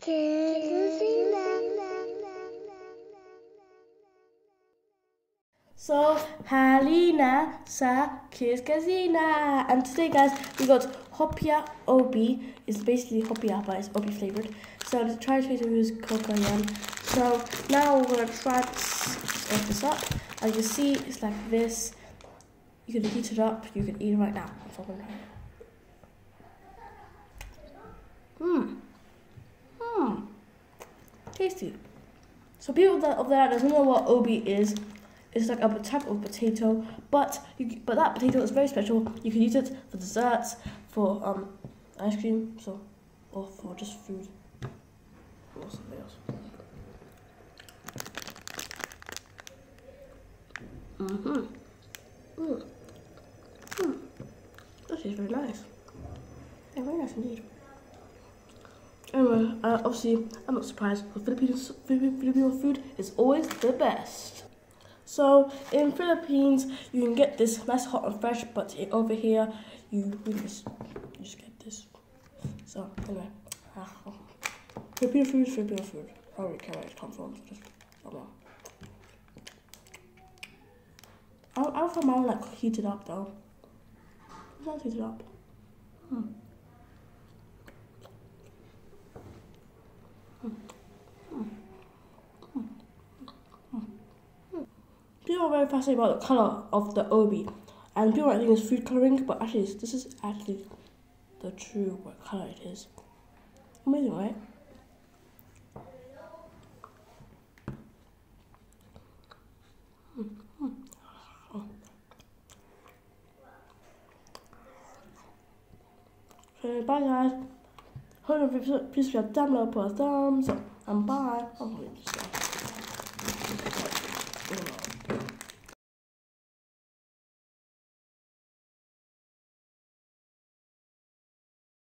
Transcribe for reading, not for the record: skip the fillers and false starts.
So, halina sa Kizkazina. And today, guys, we got Hopia Ube. It's basically Hopia, but it's Ube flavored. So, the try to use cocoa. So, now we're going to try to open this up. As you see, it's like this. You can heat it up. You can eat it right now. Tasty. So, people that doesn't know what Ube is, it's like a type of potato, but that potato is very special. You can use it for desserts, for ice cream, or for just food, or something else. This is very nice. Yeah, very nice indeed. Anyway, obviously, I'm not surprised. Filipino food is always the best. So in Philippines, you can get this nice, hot and fresh, but over here, you just get this. So anyway, Filipino food is Filipino food. I don't really care where it comes from. So just I don't know. I find mine like heated up though. It's not heated up. People are very fascinated about the colour of the Ube, and people might think it's food colouring, but actually this is actually the true what colour it is. Amazing, right? So bye guys. Hope you please subscribe down below, put a thumbs up, and bye.